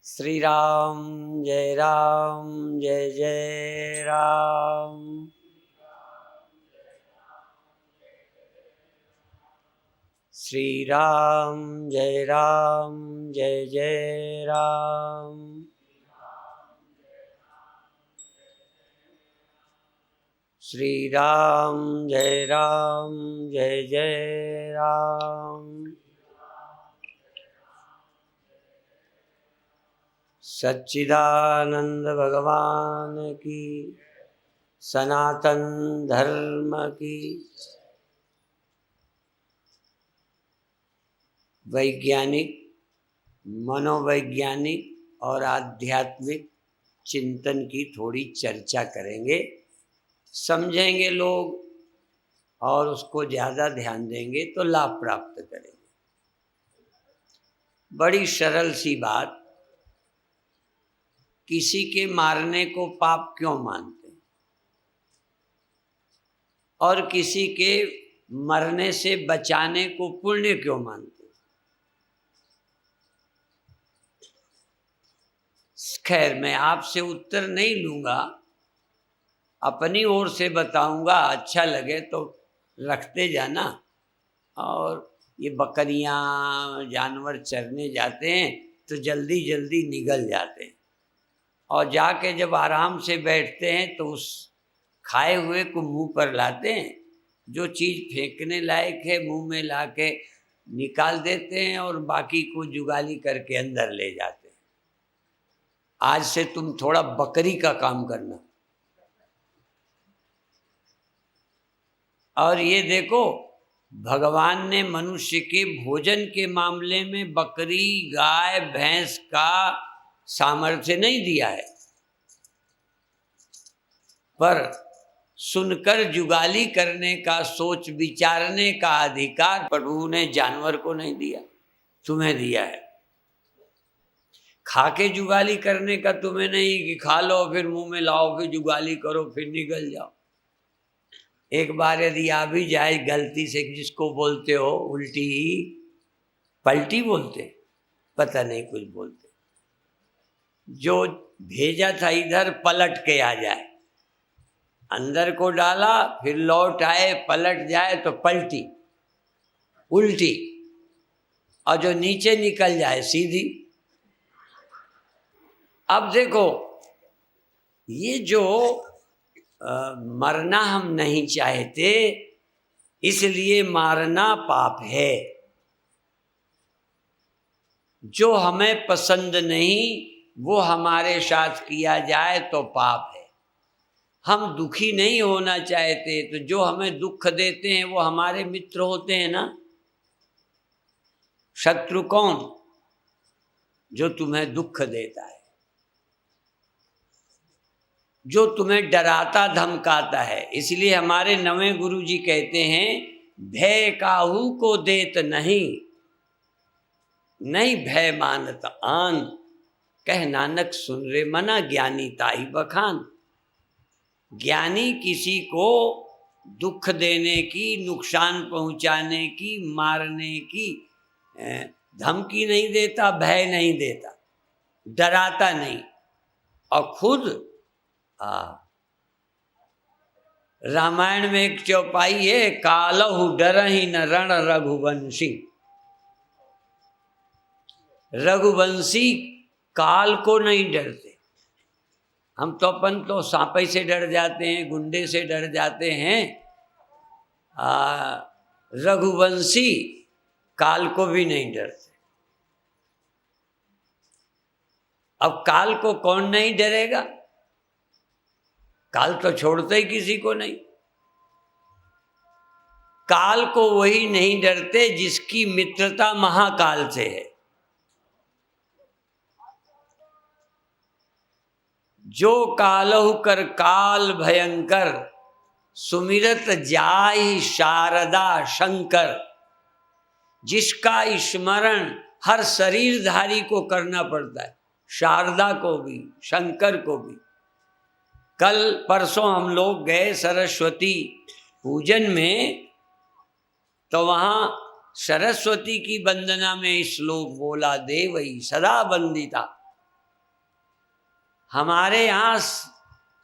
श्री राम जय जय राम। श्री राम जय जय राम। श्री राम जय जय राम। सच्चिदानंद भगवान की, सनातन धर्म की। वैज्ञानिक, मनोवैज्ञानिक और आध्यात्मिक चिंतन की थोड़ी चर्चा करेंगे। समझेंगे लोग और उसको ज़्यादा ध्यान देंगे तो लाभ प्राप्त करेंगे। बड़ी सरल सी बात, किसी के मारने को पाप क्यों मानते हैं और किसी के मरने से बचाने को पुण्य क्यों मानते हैं? खैर, मैं आपसे उत्तर नहीं लूँगा, अपनी ओर से बताऊँगा। अच्छा लगे तो रखते जाना। और ये बकरियाँ जानवर चरने जाते हैं तो जल्दी जल्दी निगल जाते हैं और जाके जब आराम से बैठते हैं तो उस खाए हुए को मुंह पर लाते हैं। जो चीज़ फेंकने लायक है मुंह में लाके निकाल देते हैं और बाकी को जुगाली करके अंदर ले जाते हैं। आज से तुम थोड़ा बकरी का काम करना। और ये देखो, भगवान ने मनुष्य के भोजन के मामले में बकरी, गाय, भैंस का सामर्थ्य नहीं दिया है, पर सुनकर जुगाली करने का, सोच विचारने का अधिकार प्रभु ने जानवर को नहीं दिया, तुम्हें दिया है। खा के जुगाली करने का तुम्हें नहीं कि खा लो फिर मुंह में लाओ फिर जुगाली करो फिर निकल जाओ। एक बार यदि आ भी जाए गलती से, जिसको बोलते हो उल्टी पलटी बोलते, पता नहीं कुछ बोलते, जो भेजा था इधर पलट के आ जाए, अंदर को डाला फिर लौट आए, पलट जाए तो पलटी, उल्टी, और जो नीचे निकल जाए सीधी। अब देखो, ये जो मरना हम नहीं चाहते इसलिए मारना पाप है। जो हमें पसंद नहीं वो हमारे साथ किया जाए तो पाप है। हम दुखी नहीं होना चाहते तो जो हमें दुख देते हैं वो हमारे मित्र होते हैं ना। शत्रु कौन? जो तुम्हें दुख देता है, जो तुम्हें डराता धमकाता है। इसलिए हमारे नवें गुरुजी कहते हैं, भय काहू को देत नहीं, नहीं भय मानत आन, कह नानक सुन रे मना, ज्ञानी ताई बखान। ज्ञानी किसी को दुख देने की, नुकसान पहुंचाने की, मारने की धमकी नहीं देता, भय नहीं देता, डराता नहीं, और खुद रामायण में एक चौपाई है, कालहु डरहि न रण रघुवंशी। रघुवंशी काल को नहीं डरते। हम तो अपन तो सांपे से डर जाते हैं, गुंडे से डर जाते हैं। रघुवंशी काल को भी नहीं डरते। अब काल को कौन नहीं डरेगा? काल तो छोड़ते ही किसी को नहीं। काल को वही नहीं डरते जिसकी मित्रता महाकाल से है। जो कालहु कर काल भयंकर, सुमिरत जाहि शारदा शंकर। जिसका स्मरण हर शरीरधारी को करना पड़ता है, शारदा को भी, शंकर को भी। कल परसों हम लोग गए सरस्वती पूजन में, तो वहाँ सरस्वती की वंदना में श्लोक बोला, देवई सदा वंदिता। हमारे यहाँ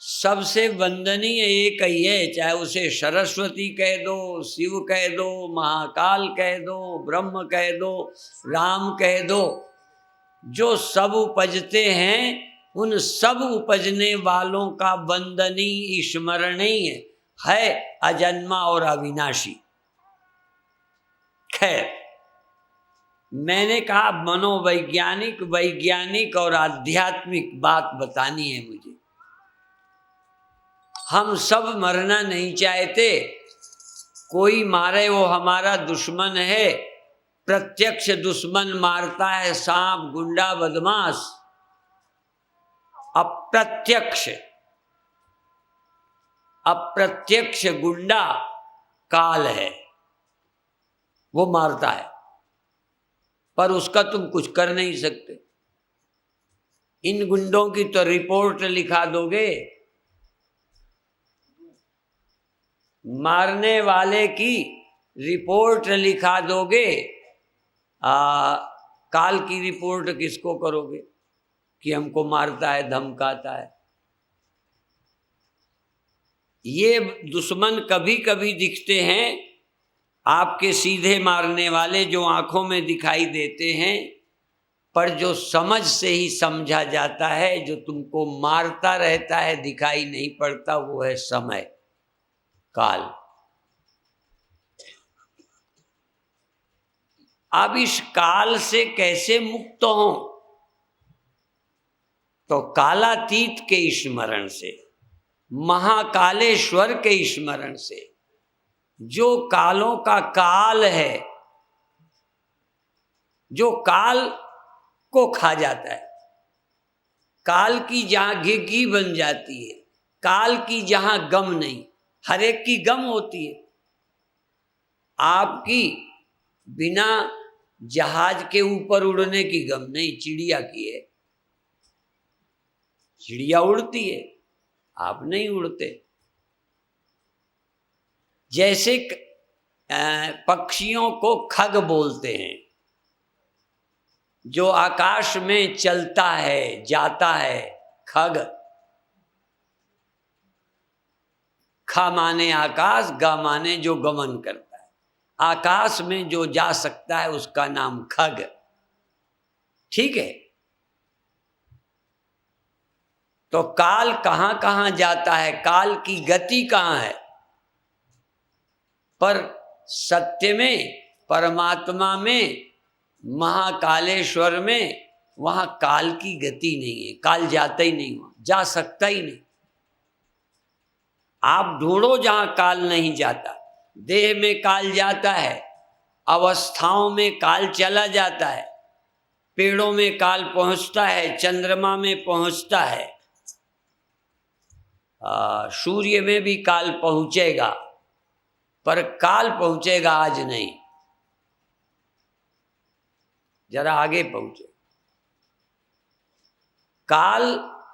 सबसे वंदनीय एक ही है, चाहे उसे सरस्वती कह दो, शिव कह दो, महाकाल कह दो, ब्रह्म कह दो, राम कह दो। जो सब उपजते हैं उन सब उपजने वालों का वंदनीय स्मरणीय है अजन्मा और अविनाशी। खैर, मैंने कहा मनोवैज्ञानिक, वैज्ञानिक और आध्यात्मिक बात बतानी है मुझे। हम सब मरना नहीं चाहते, कोई मारे वो हमारा दुश्मन है। प्रत्यक्ष दुश्मन मारता है सांप, गुंडा, बदमाश। अप्रत्यक्ष गुंडा काल है, वो मारता है, पर उसका तुम कुछ कर नहीं सकते। इन गुंडों की तो रिपोर्ट लिखा दोगे, मारने वाले की रिपोर्ट लिखा दोगे। काल की रिपोर्ट किसको करोगे कि हमको मारता है, धमकाता है। ये दुश्मन कभी कभी दिखते हैं आपके सीधे मारने वाले, जो आंखों में दिखाई देते हैं, पर जो समझ से ही समझा जाता है, जो तुमको मारता रहता है, दिखाई नहीं पड़ता, वो है समय, काल। अब इस काल से कैसे मुक्त हो? तो कालातीत के स्मरण से, महाकालेश्वर के स्मरण से, जो कालों का काल है, जो काल को खा जाता है, काल की जहां घिघी बन जाती है, काल की जहां गम नहीं। हर एक की गम होती है। आपकी बिना जहाज के ऊपर उड़ने की गम नहीं, चिड़िया की है। चिड़िया उड़ती है, आप नहीं उड़ते। जैसे पक्षियों को खग बोलते हैं, जो आकाश में चलता है, जाता है, खग। ख माने आकाश, ग माने जो गमन करता है। आकाश में जो जा सकता है उसका नाम खग। ठीक है। तो काल कहां कहां जाता है, काल की गति कहां है? पर सत्य में, परमात्मा में, महाकालेश्वर में, वहां काल की गति नहीं है। काल जाता ही नहीं, वहां जा सकता ही नहीं। आप ढूंढो जहां काल नहीं जाता। देह में काल जाता है, अवस्थाओं में काल चला जाता है, पेड़ों में काल पहुंचता है, चंद्रमा में पहुंचता है, सूर्य में भी काल पहुंचेगा, पर काल पहुंचेगा आज नहीं, जरा आगे पहुंचे। काल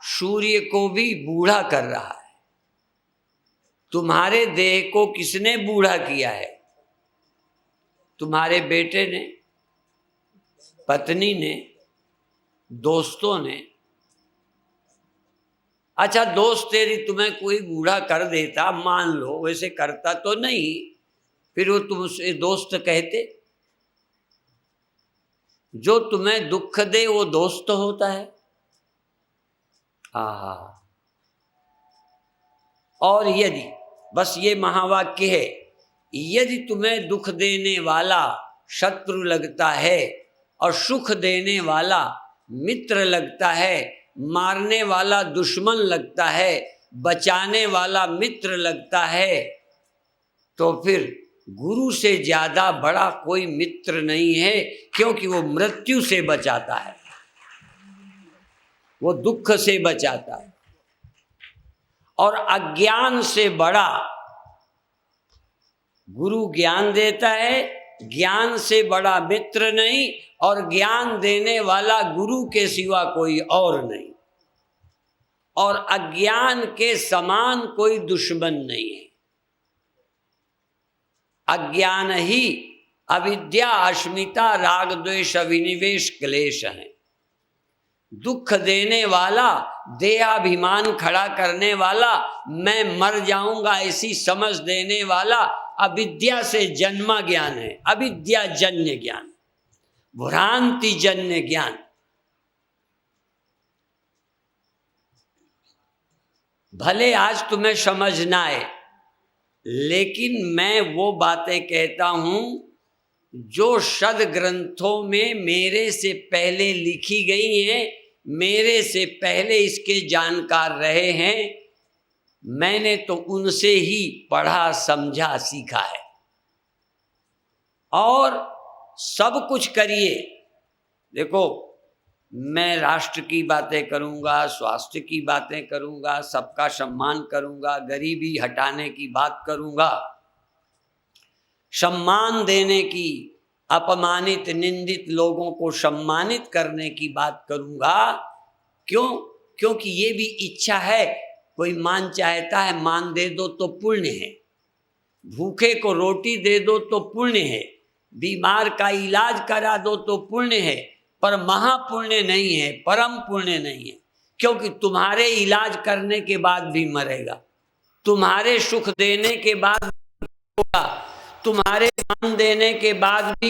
सूर्य को भी बूढ़ा कर रहा है। तुम्हारे देह को किसने बूढ़ा किया है? तुम्हारे बेटे ने, पत्नी ने, दोस्तों ने। अच्छा, दोस्त तेरी तुम्हें कोई बूढ़ा कर देता, मान लो, वैसे करता तो नहीं, फिर वो तुमसे दोस्त कहते? जो तुम्हें दुख दे वो दोस्त होता है। और यदि, बस ये महावाक्य है, यदि तुम्हें दुख देने वाला शत्रु लगता है और सुख देने वाला मित्र लगता है, मारने वाला दुश्मन लगता है, बचाने वाला मित्र लगता है, तो फिर गुरु से ज्यादा बड़ा कोई मित्र नहीं है, क्योंकि वो मृत्यु से बचाता है, वो दुख से बचाता है। और अज्ञान से बड़ा गुरु ज्ञान देता है, ज्ञान से बड़ा मित्र नहीं, और ज्ञान देने वाला गुरु के सिवा कोई और नहीं, और अज्ञान के समान कोई दुश्मन नहीं है। अज्ञान ही अविद्या, अस्मिता, राग, द्वेष, अभिनिवेश क्लेश हैं। दुख देने वाला, देहाभिमान खड़ा करने वाला, मैं मर जाऊंगा ऐसी समझ देने वाला अविद्या से जन्मा ज्ञान है, अविद्या जन्य ज्ञान, भ्रांति जन्य ज्ञान। भले आज तुम्हें समझ ना आए, लेकिन मैं वो बातें कहता हूं जो सद ग्रंथों में मेरे से पहले लिखी गई हैं, मेरे से पहले इसके जानकार रहे हैं, मैंने तो उनसे ही पढ़ा, समझा, सीखा है। और सब कुछ करिए। देखो, मैं राष्ट्र की बातें करूंगा, स्वास्थ्य की बातें करूंगा, सबका सम्मान करूंगा, गरीबी हटाने की बात करूंगा, सम्मान देने की, अपमानित निंदित लोगों को सम्मानित करने की बात करूंगा। क्यों? क्योंकि ये भी इच्छा है। कोई मान चाहता है, मान दे दो तो पुण्य है, भूखे को रोटी दे दो तो पुण्य है, बीमार का इलाज करा दो तो पुण्य है, पर महापुण्य नहीं है, परम पुण्य नहीं है। क्योंकि तुम्हारे इलाज करने के बाद भी मरेगा, तुम्हारे सुख देने के बाद भी होगा, तुम्हारे मान देने के बाद भी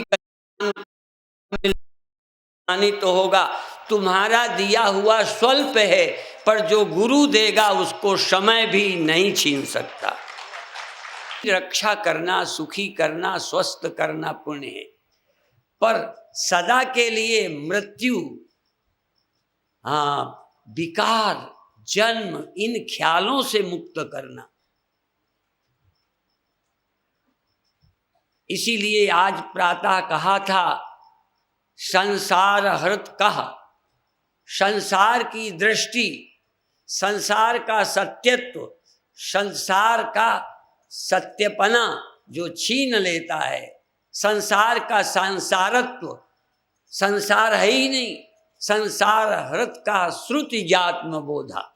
हानि तो होगा। तुम्हारा दिया हुआ स्वल्प है, पर जो गुरु देगा उसको समय भी नहीं छीन सकता। रक्षा करना, सुखी करना, स्वस्थ करना पुण्य है, पर सदा के लिए मृत्यु, विकार, जन्म, इन ख्यालों से मुक्त करना। इसीलिए आज प्रातः कहा था, संसार हृत कह, संसार की दृष्टि, संसार का सत्यत्व, संसार का सत्यपना जो छीन लेता है, संसार का संसारत्व, संसार है ही नहीं, संसार हृत का श्रुति जात्म बोधा।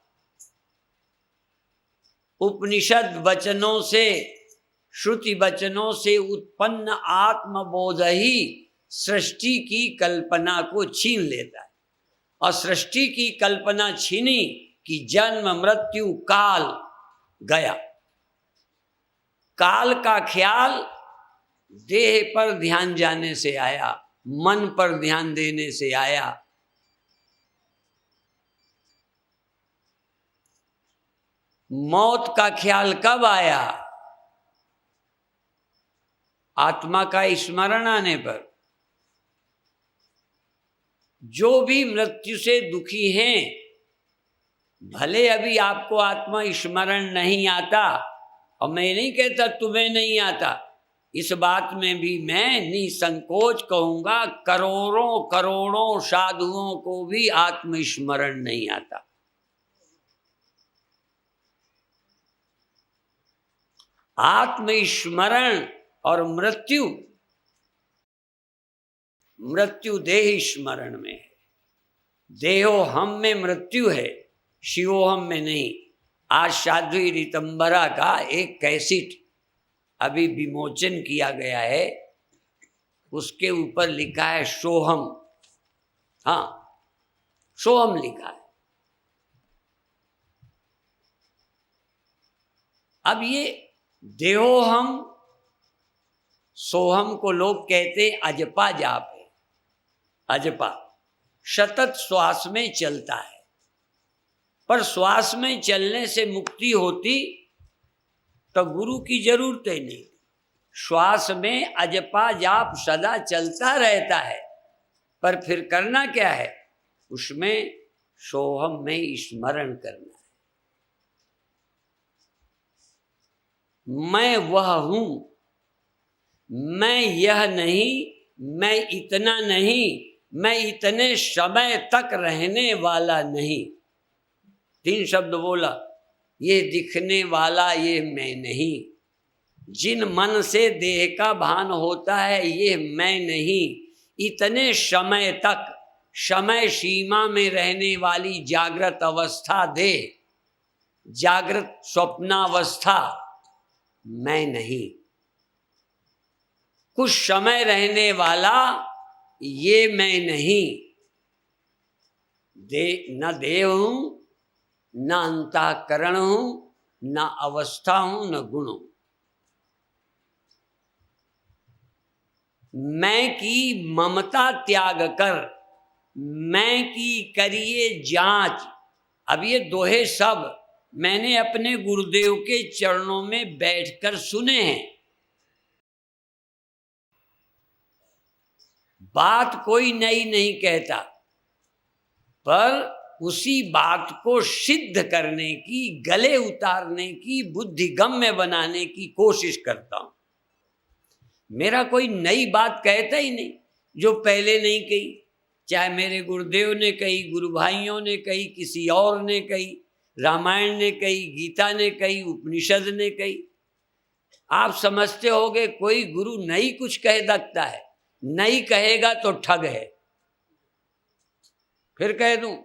उपनिषद वचनों से, श्रुति वचनों से उत्पन्न आत्मबोध ही सृष्टि की कल्पना को छीन लेता है। और सृष्टि की कल्पना छीनी कि जन्म मृत्यु काल गया। काल का ख्याल देह पर ध्यान जाने से आया, मन पर ध्यान देने से आया। मौत का ख्याल कब आया? आत्मा का स्मरण आने पर। जो भी मृत्यु से दुखी हैं, भले अभी आपको आत्मा स्मरण नहीं आता, और मैं नहीं कहता तुम्हें नहीं आता, इस बात में भी मैं निसंकोच कहूंगा, करोड़ों करोड़ों साधुओं को भी आत्मस्मरण नहीं आता। आत्मस्मरण और मृत्यु, मृत्यु देह स्मरण में है। देहो हम में मृत्यु है, शिवोहम में नहीं। आज साध्वी ऋतंबरा का एक कैसेट अभी विमोचन किया गया है, उसके ऊपर लिखा है सोहम। हाँ, सोहम लिखा है। अब ये देहोहम सोहम को लोग कहते अजपा जाप है। अजपा सतत श्वास में चलता है, पर श्वास में चलने से मुक्ति होती तो गुरु की जरूरत ही नहीं। श्वास में अजपा जाप सदा चलता रहता है, पर फिर करना क्या है? उसमें सोहम में स्मरण करना है। मैं वह हूं, मैं यह नहीं, मैं इतना नहीं, मैं इतने समय तक रहने वाला नहीं। 3 शब्द बोला। ये दिखने वाला ये मैं नहीं, जिन मन से देह का भान होता है ये मैं नहीं, इतने समय तक, समय सीमा में रहने वाली जागृत अवस्था देह, जागृत स्वप्नावस्था मैं नहीं। कुछ समय रहने वाला ये मैं नहीं, न देह हूं, न अंतःकरण हूं, न अवस्था हूं, न गुण हूं। मैं की ममता त्याग कर मैं की करिए जांच। अब ये दोहे सब मैंने अपने गुरुदेव के चरणों में बैठकर सुने हैं। बात कोई नई नहीं कहता, पर उसी बात को सिद्ध करने की, गले उतारने की, बुद्धिगम्य बनाने की कोशिश करता हूं। मेरा कोई नई बात कहता ही नहीं जो पहले नहीं कही, चाहे मेरे गुरुदेव ने कही, गुरु भाइयों ने कही, किसी और ने कही, रामायण ने कही, गीता ने कही, उपनिषद ने कही। आप समझते होगे कोई गुरु नई कुछ कह सकता है? नई कहेगा तो ठग है। फिर कह दूं,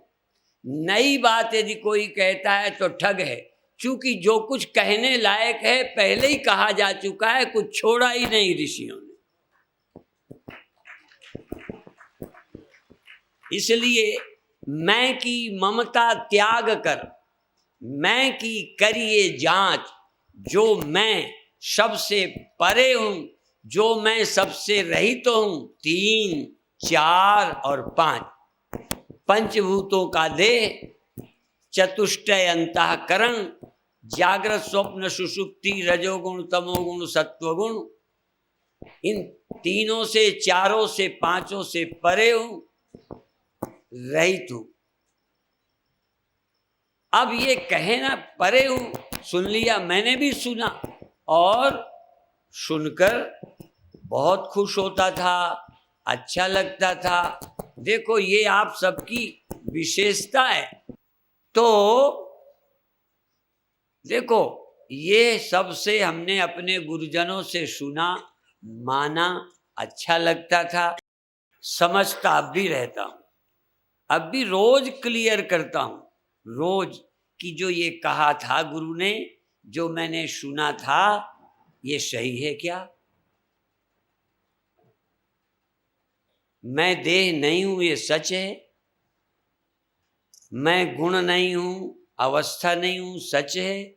नई बात यदि कोई कहता है तो ठग है, क्योंकि जो कुछ कहने लायक है पहले ही कहा जा चुका है, कुछ छोड़ा ही नहीं ऋषियों ने। इसलिए मैं की ममता त्याग कर मैं की करिए जांच। जो मैं सबसे परे हूं, जो मैं सबसे रहित हूं, 3, 4 और 5 पंचभूतों का देह, चतुष्टय अंतःकरण, जागृत स्वप्न सुषुप्ति, रजोगुण तमोगुण सत्वगुण, इन तीनों से, चारों से, पांचों से परे हूं, रहित हूं। अब ये कहे ना परे हूं, सुन लिया, मैंने भी सुना और सुनकर बहुत खुश होता था, अच्छा लगता था। देखो ये आप सबकी विशेषता है। तो देखो ये सबसे हमने अपने गुरुजनों से सुना, माना, अच्छा लगता था, समझता अब भी रहता हूं, अब भी रोज क्लियर करता हूं, रोज कि जो ये कहा था गुरु ने, जो मैंने सुना था, ये सही है क्या? मैं देह नहीं हूं, ये सच है। मैं गुण नहीं हूं, अवस्था नहीं हूं, सच है।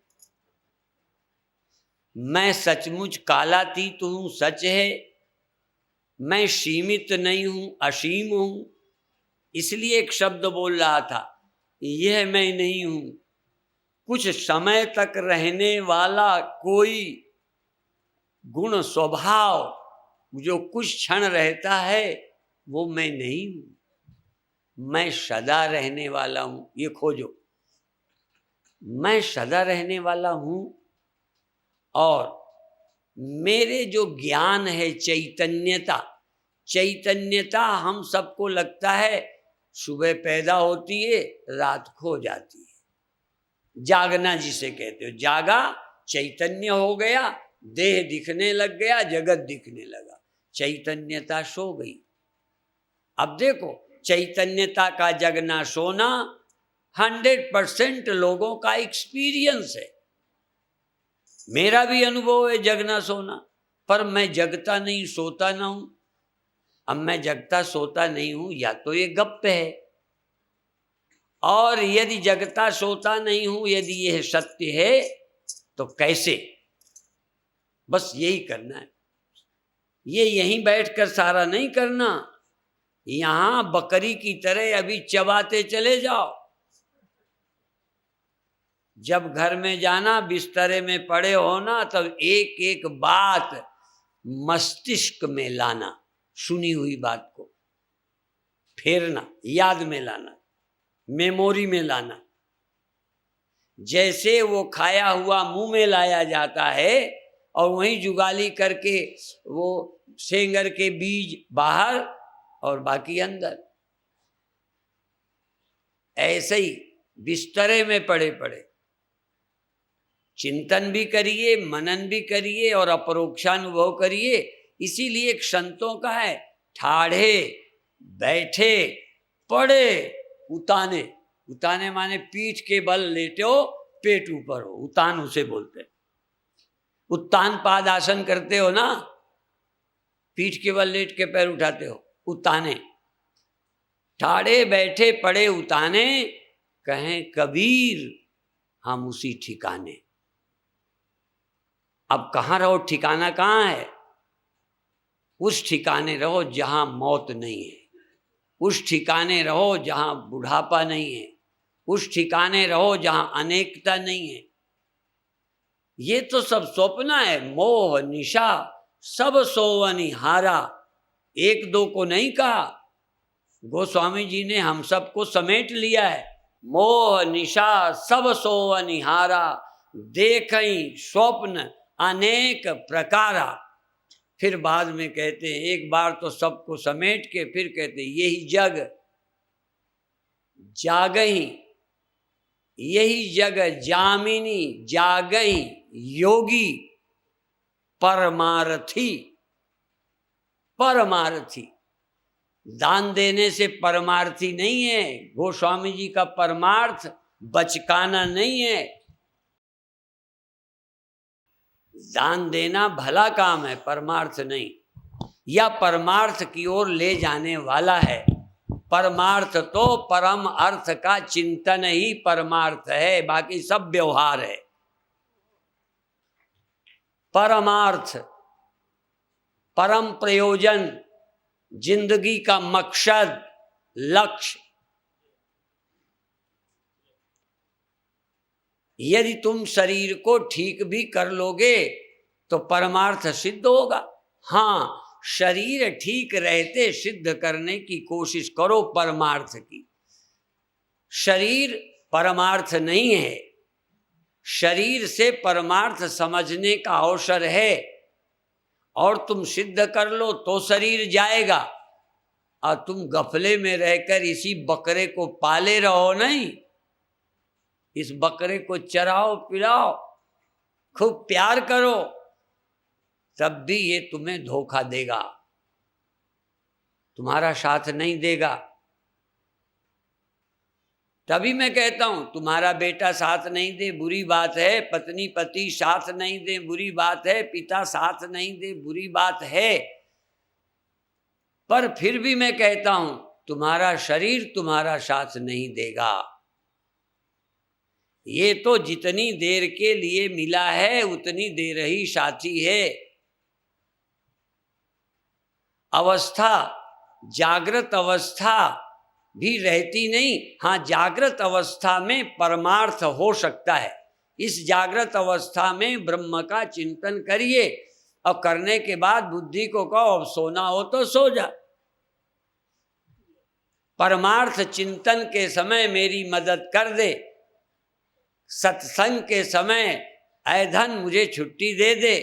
मैं सचमुच कालातीत हूं, सच है। मैं सीमित नहीं हूं, असीम हूं। इसलिए एक शब्द बोल रहा था, यह मैं नहीं हूं। कुछ समय तक रहने वाला कोई गुण स्वभाव जो कुछ क्षण रहता है, वो मैं नहीं हूं। मैं सदा रहने वाला हूं। ये खोजो, मैं सदा रहने वाला हूं। और मेरे जो ज्ञान है, चैतन्यता, चैतन्यता हम सबको लगता है सुबह पैदा होती है, रात खो जाती है। जागना जिसे कहते हो, जागा, चैतन्य हो गया, देह दिखने लग गया, जगत दिखने लगा, चैतन्यता सो गई। अब देखो चैतन्यता का जगना सोना 100% लोगों का एक्सपीरियंस है। मेरा भी अनुभव है जगना सोना, पर मैं जगता नहीं, सोता ना हूं। अब मैं जगता सोता नहीं हूं, या तो ये गप्प है, और यदि जगता सोता नहीं हूं, यदि यह सत्य है तो कैसे? बस यही करना है। ये यहीं बैठकर सारा नहीं करना, यहां बकरी की तरह अभी चबाते चले जाओ। जब घर में जाना, बिस्तरे में पड़े होना, तब एक एक बात मस्तिष्क में लाना, सुनी हुई बात को फेरना, याद में लाना, मेमोरी में लाना। जैसे वो खाया हुआ मुंह में लाया जाता है और वहीं जुगाली करके वो सेंगर के बीज बाहर और बाकी अंदर, ऐसे ही बिस्तरे में पड़े पड़े चिंतन भी करिए, मनन भी करिए और अपरोक्षानुभव करिए। इसीलिए एक संतों का है, ठाढ़े, बैठे, पड़े, उताने। उताने माने पीठ के बल लेटे हो, पेट ऊपर हो, उतान उसे बोलते हैं। उत्तान पाद आसन करते हो ना, पीठ के बल लेट के पैर उठाते हो, उताने, ठाड़े बैठे पड़े उताने, कहें कबीर हम उसी ठिकाने। अब कहाँ रहो, ठिकाना कहाँ है? उस ठिकाने रहो जहां मौत नहीं है, उस ठिकाने रहो जहां बुढ़ापा नहीं है, उस ठिकाने रहो जहां अनेकता नहीं है। ये तो सब स्वप्न है, मोह निशा सब सोवनि हारा। एक दो को नहीं कहा, गोस्वामी जी ने हम सबको समेट लिया है। मोह निशा सब सोवनि हारा, देखई स्वप्न अनेक प्रकारा। फिर बाद में कहते हैं, एक बार तो सबको समेट के फिर कहते हैं, यही जग जागही, यही जग जामिनी जागही योगी परमार्थी। परमार्थी दान देने से परमार्थी नहीं है। गोस्वामी जी का परमार्थ बचकाना नहीं है। दान देना भला काम है, परमार्थ नहीं, या परमार्थ की ओर ले जाने वाला है। परमार्थ तो परम अर्थ का चिंतन ही परमार्थ है, बाकी सब व्यवहार है। परमार्थ, परम प्रयोजन, जिंदगी का मकसद, लक्ष्य। यदि तुम शरीर को ठीक भी कर लोगे तो परमार्थ सिद्ध होगा। हाँ, शरीर ठीक रहते सिद्ध करने की कोशिश करो परमार्थ की। शरीर परमार्थ नहीं है, शरीर से परमार्थ समझने का अवसर है, और तुम सिद्ध कर लो तो शरीर जाएगा। और तुम गफले में रहकर इसी बकरे को पाले रहो नहीं, इस बकरे को चराओ पिलाओ, खूब प्यार करो, तब भी ये तुम्हें धोखा देगा, तुम्हारा साथ नहीं देगा। तभी मैं कहता हूं, तुम्हारा बेटा साथ नहीं दे बुरी बात है, पत्नी पति साथ नहीं दे बुरी बात है, पिता साथ नहीं दे बुरी बात है, पर फिर भी मैं कहता हूं, तुम्हारा शरीर तुम्हारा साथ नहीं देगा। ये तो जितनी देर के लिए मिला है उतनी देर ही साथी है। अवस्था, जागृत अवस्था भी रहती नहीं। हाँ, जागृत अवस्था में परमार्थ हो सकता है। इस जागृत अवस्था में ब्रह्म का चिंतन करिए, और करने के बाद बुद्धि को कहो अब सोना हो तो सो जा। परमार्थ चिंतन के समय मेरी मदद कर दे, सत्संग के समय आए धन मुझे छुट्टी दे दे,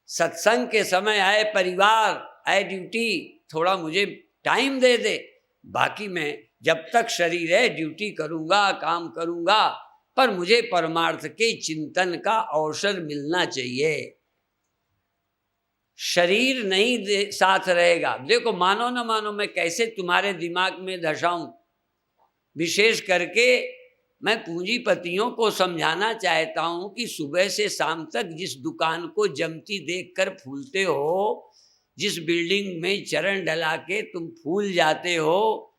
सत्संग के समय आए परिवार आए ड्यूटी थोड़ा मुझे टाइम दे दे। बाकी मैं जब तक शरीर है ड्यूटी करूँगा, काम करूँगा, पर मुझे परमार्थ के चिंतन का अवसर मिलना चाहिए। शरीर नहीं साथ रहेगा। देखो, मानो न मानो मैं कैसे तुम्हारे दिमाग में धसाऊं। विशेष करके मैं पूंजीपतियों को समझाना चाहता हूं कि सुबह से शाम तक जिस दुकान को जमती देखकर फूलते हो, जिस बिल्डिंग में चरण डला के तुम फूल जाते हो,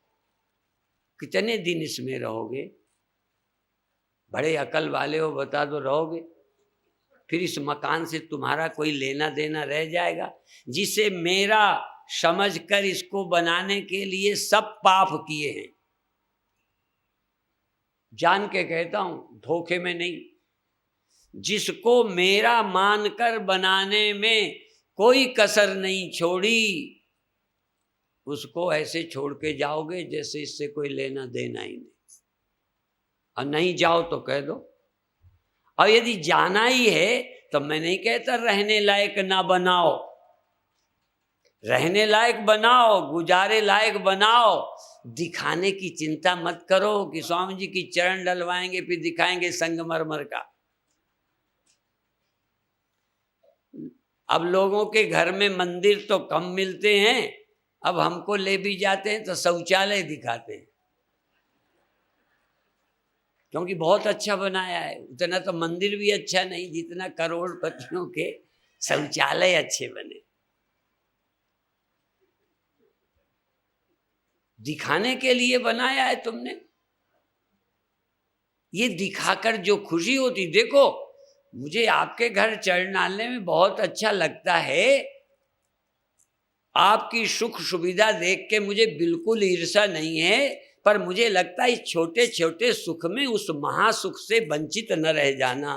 कितने दिन इसमें रहोगे? बड़े अकल वाले हो, बता दो रहोगे? फिर इस मकान से तुम्हारा कोई लेना देना रह जाएगा, जिसे मेरा समझकर इसको बनाने के लिए सब पाप किए हैं। जान के कहता हूं, धोखे में नहीं। जिसको मेरा मानकर बनाने में कोई कसर नहीं छोड़ी, उसको ऐसे छोड़ के जाओगे जैसे इससे कोई लेना देना ही नहीं। और नहीं जाओ तो कह दो। और यदि जाना ही है तो मैं नहीं कहता रहने लायक ना बनाओ, रहने लायक बनाओ, गुजारे लायक बनाओ। दिखाने की चिंता मत करो कि स्वामी जी की चरण डलवाएंगे फिर दिखाएंगे संगमरमर का। अब लोगों के घर में मंदिर तो कम मिलते हैं, अब हमको ले भी जाते हैं तो शौचालय दिखाते हैं, क्योंकि बहुत अच्छा बनाया है। उतना तो मंदिर भी अच्छा नहीं जितना करोड़पतियों के शौचालय अच्छे बने। दिखाने के लिए बनाया है तुमने। ये दिखाकर जो खुशी होती, देखो मुझे आपके घर चढ़ डालने में बहुत अच्छा लगता है, आपकी सुख सुविधा देख के मुझे बिल्कुल ईर्ष्या नहीं है, पर मुझे लगता है इस छोटे छोटे सुख में उस महासुख से वंचित न रह जाना।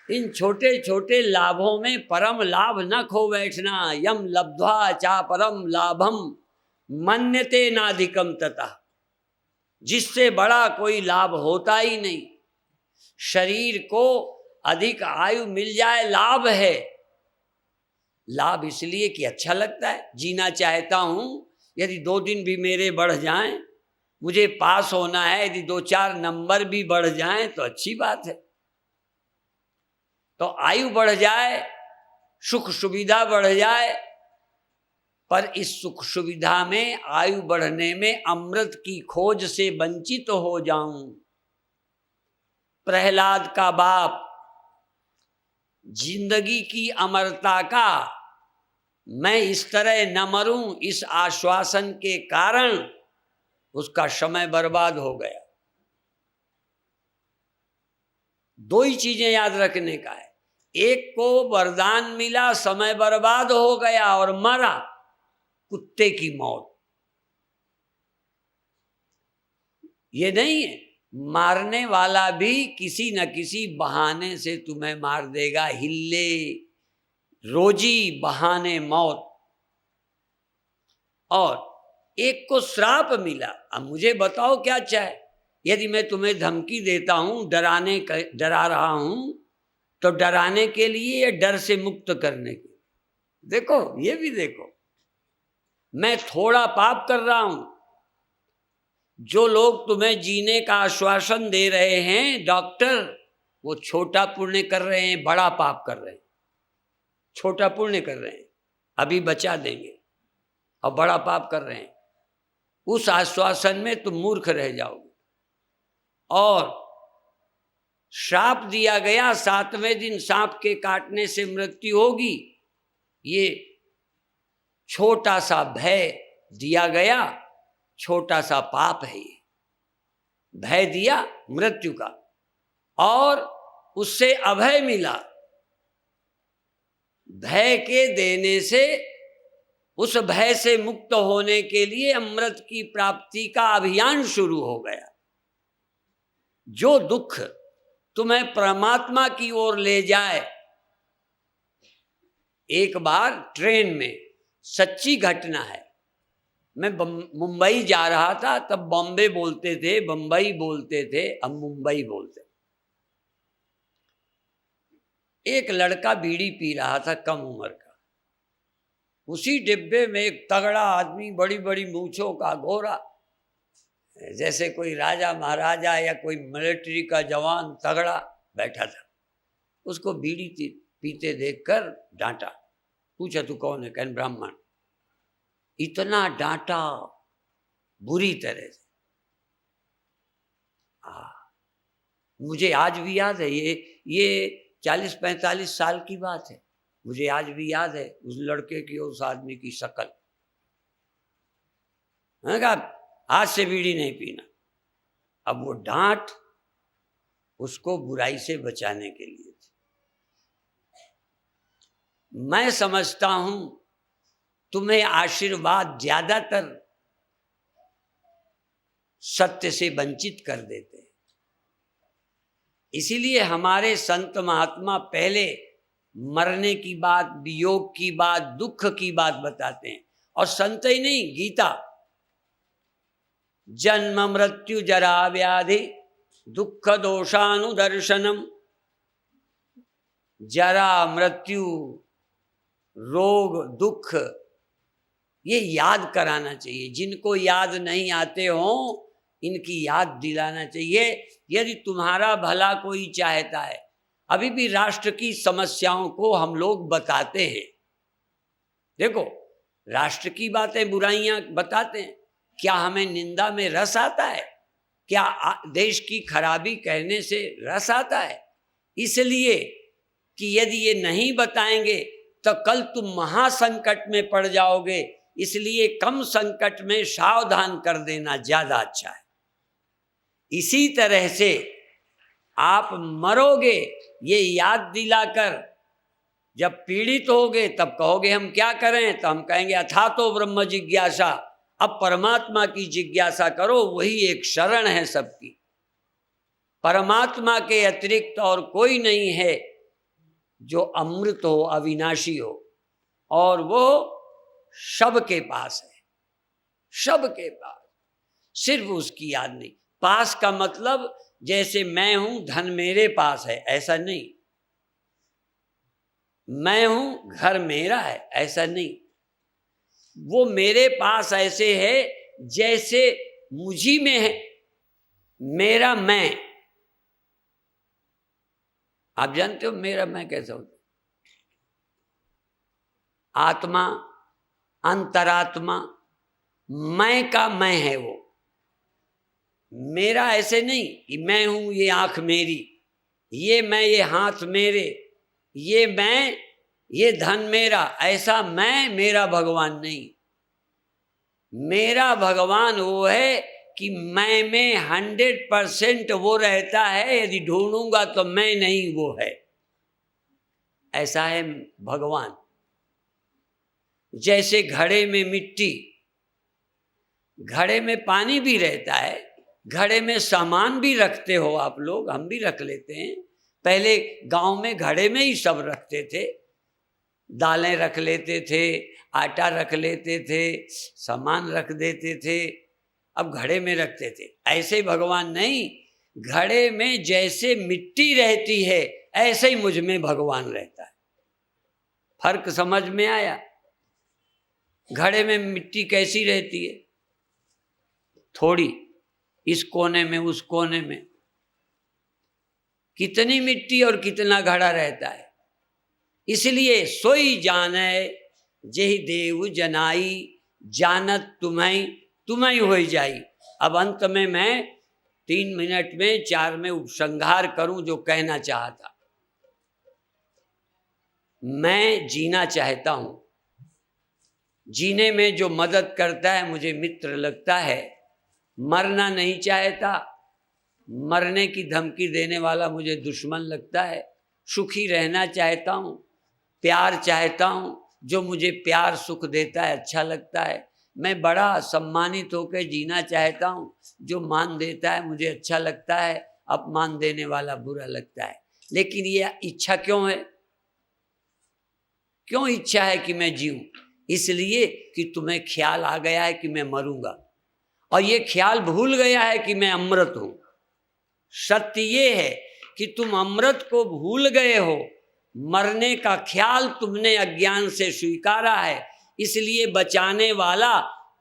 इन छोटे छोटे लाभों में परम लाभ न खो बैठना। यम लब्ध्वा चा परम लाभम मन्यते नाधिकम तथा, जिससे बड़ा कोई लाभ होता ही नहीं। शरीर को अधिक आयु मिल जाए लाभ है, लाभ इसलिए कि अच्छा लगता है, जीना चाहता हूं, यदि 2 दिन भी मेरे बढ़ जाएं, मुझे पास होना है, यदि 2-4 नंबर भी बढ़ जाएं तो अच्छी बात है। तो आयु बढ़ जाए, सुख सुविधा बढ़ जाए, पर इस सुख सुविधा में, आयु बढ़ने में अमृत की खोज से वंचित हो जाऊं। प्रहलाद का बाप जिंदगी की अमरता का, मैं इस तरह न मरूं, इस आश्वासन के कारण उसका समय बर्बाद हो गया। 2 ही चीजें याद रखने का है, एक को वरदान मिला, समय बर्बाद हो गया और मरा, कुत्ते की मौत। ये नहीं है, मारने वाला भी किसी न किसी बहाने से तुम्हें मार देगा, हिल्ले रोजी बहाने मौत। और एक को श्राप मिला। अब मुझे बताओ क्या चाहे, यदि मैं तुम्हें धमकी देता हूं, डरा रहा हूं, तो डराने के लिए या डर से मुक्त करने के? देखो, ये भी देखो, मैं थोड़ा पाप कर रहा हूं। जो लोग तुम्हें जीने का आश्वासन दे रहे हैं डॉक्टर, वो छोटा पुण्य कर रहे हैं, बड़ा पाप कर रहे हैं। छोटा पुण्य कर रहे हैं, अभी बचा देंगे, और बड़ा पाप कर रहे हैं। उस आश्वासन में तुम मूर्ख रह जाओगे। और श्राप दिया गया, 7वें दिन सांप के काटने से मृत्यु होगी। ये छोटा सा भय दिया गया, छोटा सा पाप है। ये भय दिया मृत्यु का, और उससे अभय मिला। भय के देने से, उस भय से मुक्त होने के लिए अमृत की प्राप्ति का अभियान शुरू हो गया। जो दुख तुम्हें परमात्मा की ओर ले जाए। एक बार ट्रेन में, सच्ची घटना है, मैं मुंबई जा रहा था, तब बॉम्बे बोलते थे, बंबई बोलते थे, अब मुंबई बोलते। एक लड़का बीड़ी पी रहा था, कम उम्र का। उसी डिब्बे में एक तगड़ा आदमी, बड़ी बड़ी मूंछों का, गोरा, जैसे कोई राजा महाराजा या कोई मिलिट्री का जवान, तगड़ा बैठा था। उसको बीड़ी पीते देखकर डांटा। पूछा तू कौन है? कहन ब्राह्मण। इतना डांटा बुरी तरह से। मुझे आज भी याद है, ये 40-45 साल की बात है। मुझे आज भी याद है उस लड़के की, उस आदमी की शक्ल। मैंने कहा आज से बीड़ी नहीं पीना। अब वो डांट उसको बुराई से बचाने के लिए थी। मैं समझता हूं तुम्हें आशीर्वाद ज्यादातर सत्य से वंचित कर देते हैं। इसीलिए हमारे संत महात्मा पहले मरने की बात, वियोग की बात, दुख की बात बताते हैं। और संत ही नहीं, गीता, जन्म मृत्यु जरा व्याधि दुख दोषानुदर्शनम, जरा मृत्यु रोग दुख, ये याद कराना चाहिए। जिनको याद नहीं आते हों, इनकी याद दिलाना चाहिए। यदि तुम्हारा भला कोई चाहता है, अभी भी राष्ट्र की समस्याओं को हम लोग बताते हैं। देखो, राष्ट्र की बातें, बुराइयां बताते हैं, क्या हमें निंदा में रस आता है? क्या देश की खराबी कहने से रस आता है? इसलिए कि यदि ये नहीं बताएंगे तो कल तुम महासंकट में पड़ जाओगे। इसलिए कम संकट में सावधान कर देना ज्यादा अच्छा है। इसी तरह से आप मरोगे ये याद दिलाकर, जब पीड़ित होगे तब कहोगे हम क्या करें, तो हम कहेंगे अथा तो ब्रह्म जिज्ञासा, अब परमात्मा की जिज्ञासा करो, वही एक शरण है सबकी। परमात्मा के अतिरिक्त और कोई नहीं है जो अमृत हो, अविनाशी हो, और वो सबके पास है, सबके पास, सिर्फ उसकी याद नहीं। पास का मतलब जैसे मैं हूं धन मेरे पास है ऐसा नहीं, मैं हूं घर मेरा है ऐसा नहीं। वो मेरे पास ऐसे है जैसे मुझी में है मेरा मैं। आप जानते हो मेरा मैं कैसा होता? आत्मा, अंतरात्मा, मैं का मैं है वो। मेरा ऐसे नहीं कि मैं हूं ये आंख मेरी, ये मैं ये हाथ मेरे, ये मैं ये धन मेरा, ऐसा मैं मेरा भगवान नहीं। मेरा भगवान वो है कि मैं में 100% वो रहता है। यदि ढूंढूंगा तो मैं नहीं वो है, ऐसा है भगवान। जैसे घड़े में मिट्टी, घड़े में पानी भी रहता है, घड़े में सामान भी रखते हो आप लोग, हम भी रख लेते हैं। पहले गांव में घड़े में ही सब रखते थे, दालें रख लेते थे, आटा रख लेते थे, सामान रख देते थे, अब घड़े में रखते थे। ऐसे ही भगवान नहीं, घड़े में जैसे मिट्टी रहती है ऐसे ही मुझ में भगवान रहता है। फर्क समझ में आया? घड़े में मिट्टी कैसी रहती है? थोड़ी, इस कोने में उस कोने में कितनी मिट्टी और कितना घड़ा रहता है। इसलिए सोई जाने जेहि देव जनाई, जानत तुम्हें तुम्हें हो जाई। अब अंत में मैं 3 मिनट में 4 में उपसंहार करूं जो कहना चाहता। मैं जीना चाहता हूं, जीने में जो मदद करता है मुझे मित्र लगता है। मरना नहीं चाहता, मरने की धमकी देने वाला मुझे दुश्मन लगता है। सुखी रहना चाहता हूँ, प्यार चाहता हूँ, जो मुझे प्यार सुख देता है अच्छा लगता है। मैं बड़ा सम्मानित होकर जीना चाहता हूँ, जो मान देता है मुझे अच्छा लगता है, अपमान देने वाला बुरा लगता है। लेकिन ये इच्छा क्यों है? क्यों इच्छा है कि मैं जीऊं? इसलिए कि तुम्हें ख्याल आ गया है कि मैं मरूंगा, और ये ख्याल भूल गया है कि मैं अमृत हूं। सत्य ये है कि तुम अमृत को भूल गए हो, मरने का ख्याल तुमने अज्ञान से स्वीकारा है। इसलिए बचाने वाला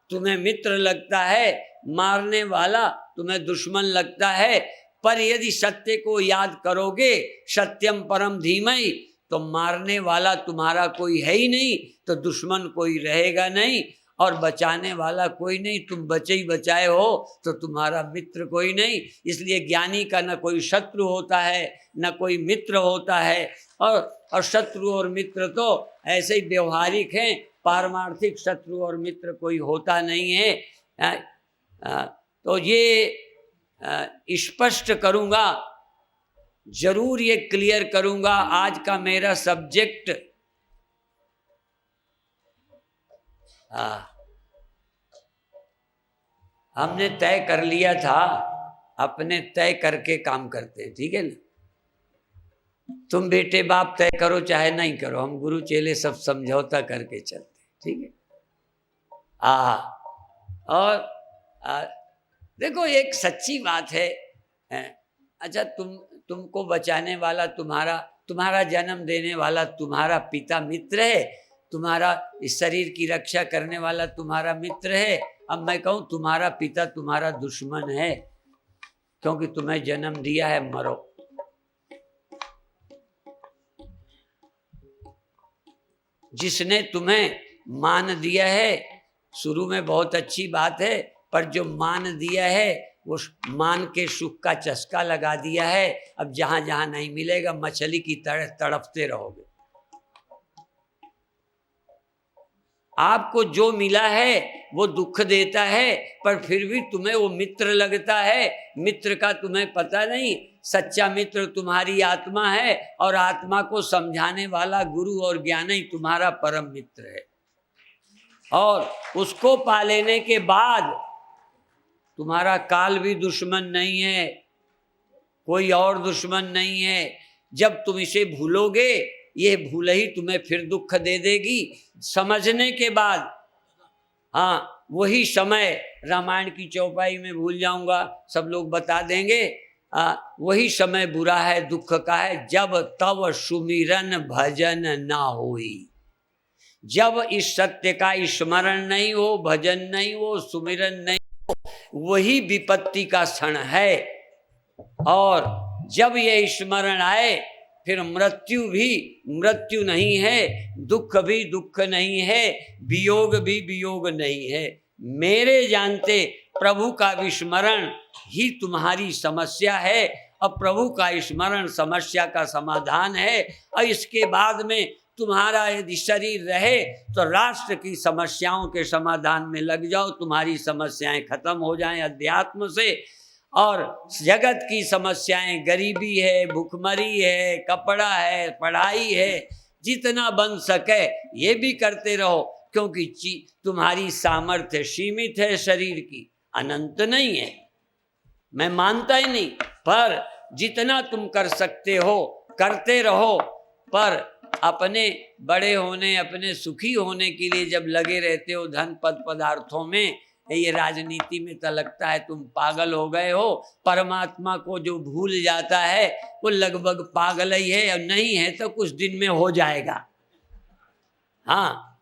तुम्हें मित्र लगता है, मारने वाला तुम्हें दुश्मन लगता है। पर यदि सत्य को याद करोगे, सत्यम परम धीमहि, तो मारने वाला तुम्हारा कोई है ही नहीं, तो दुश्मन कोई रहेगा नहीं, और बचाने वाला कोई नहीं। तुम बचे ही बचाए हो तो तुम्हारा मित्र कोई नहीं। इसलिए ज्ञानी का न कोई शत्रु होता है न कोई मित्र होता है। और शत्रु और मित्र तो ऐसे ही व्यवहारिक हैं, पारमार्थिक शत्रु और मित्र कोई होता नहीं है। तो ये स्पष्ट करूँगा, जरूर ये क्लियर करूँगा। आज का मेरा सब्जेक्ट हमने तय कर लिया था, अपने तय करके काम करते हैं, ठीक है ना? तुम बेटे बाप तय करो चाहे नहीं करो, हम गुरु चेले सब समझौता करके चलते, ठीक है? और देखो एक सच्ची बात है। अच्छा, तुमको बचाने वाला तुम्हारा जन्म देने वाला तुम्हारा पिता मित्र है, तुम्हारा इस शरीर की रक्षा करने वाला तुम्हारा मित्र है। अब मैं कहूँ तुम्हारा पिता तुम्हारा दुश्मन है, क्योंकि तुम्हें जन्म दिया है, मरो। जिसने तुम्हें मान दिया है, शुरू में बहुत अच्छी बात है, पर जो मान दिया है वो मान के सुख का चस्का लगा दिया है। अब जहां जहां नहीं मिलेगा, मछली की तरह तड़पते रहोगे। आपको जो मिला है वो दुख देता है, पर फिर भी तुम्हें वो मित्र लगता है। मित्र का तुम्हें पता नहीं, सच्चा मित्र तुम्हारी आत्मा है, और आत्मा को समझाने वाला गुरु और ज्ञानी तुम्हारा परम मित्र है। और उसको पा लेने के बाद तुम्हारा काल भी दुश्मन नहीं है, कोई और दुश्मन नहीं है। जब तुम इसे भूलोगे, ये भूल ही तुम्हें फिर दुख दे देगी। समझने के बाद, हाँ, वही समय रामायण की चौपाई में भूल जाऊंगा, सब लोग बता देंगे। वही समय बुरा है, दुख का है, जब तव सुमिरन भजन ना होई। जब इस सत्य का स्मरण नहीं हो, भजन नहीं हो, सुमिरन नहीं हो, वही विपत्ति का क्षण है। और जब ये स्मरण आए, फिर मृत्यु भी मृत्यु नहीं है, दुख भी दुख नहीं है, वियोग भी वियोग नहीं है। मेरे जानते प्रभु का विस्मरण ही तुम्हारी समस्या है, और प्रभु का स्मरण समस्या का समाधान है। और इसके बाद में तुम्हारा यदि शरीर रहे तो राष्ट्र की समस्याओं के समाधान में लग जाओ, तुम्हारी समस्याएं खत्म हो जाएं अध्यात्म से। और जगत की समस्याएं, गरीबी है, भूखमरी है, कपड़ा है, पढ़ाई है, जितना बन सके ये भी करते रहो, क्योंकि तुम्हारी सामर्थ्य सीमित है, शरीर की अनंत नहीं है। मैं मानता ही नहीं, पर जितना तुम कर सकते हो करते रहो। पर अपने बड़े होने, अपने सुखी होने के लिए जब लगे रहते हो धन पद पदार्थों में, ये राजनीति में तो लगता है तुम पागल हो गए हो। परमात्मा को जो भूल जाता है वो लगभग पागल ही है, और नहीं है तो कुछ दिन में हो जाएगा। हाँ,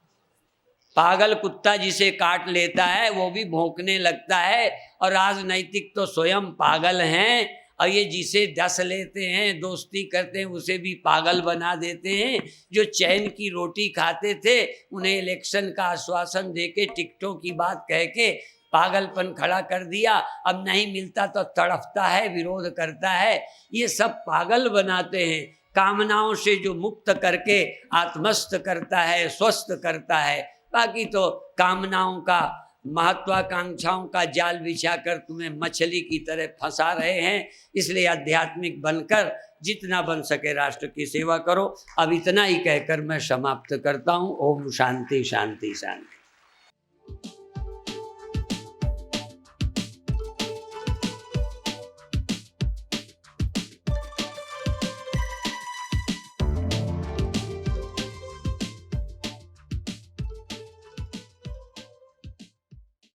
पागल कुत्ता जिसे काट लेता है वो भी भौंकने लगता है, और राजनैतिक तो स्वयं पागल हैं। और ये जिसे डस लेते हैं, दोस्ती करते हैं, उसे भी पागल बना देते हैं। जो चैन की रोटी खाते थे, उन्हें इलेक्शन का आश्वासन देके, टिकटों की बात कह के पागलपन खड़ा कर दिया। अब नहीं मिलता तो तड़फता है, विरोध करता है। ये सब पागल बनाते हैं। कामनाओं से जो मुक्त करके आत्मस्थ करता है, स्वस्थ करता है। बाकी तो कामनाओं का, महत्वाकांक्षाओं का जाल बिछाकर तुम्हें मछली की तरह फंसा रहे हैं। इसलिए आध्यात्मिक बनकर जितना बन सके राष्ट्र की सेवा करो। अब इतना ही कहकर मैं समाप्त करता हूँ। ओम शांति शांति शांति।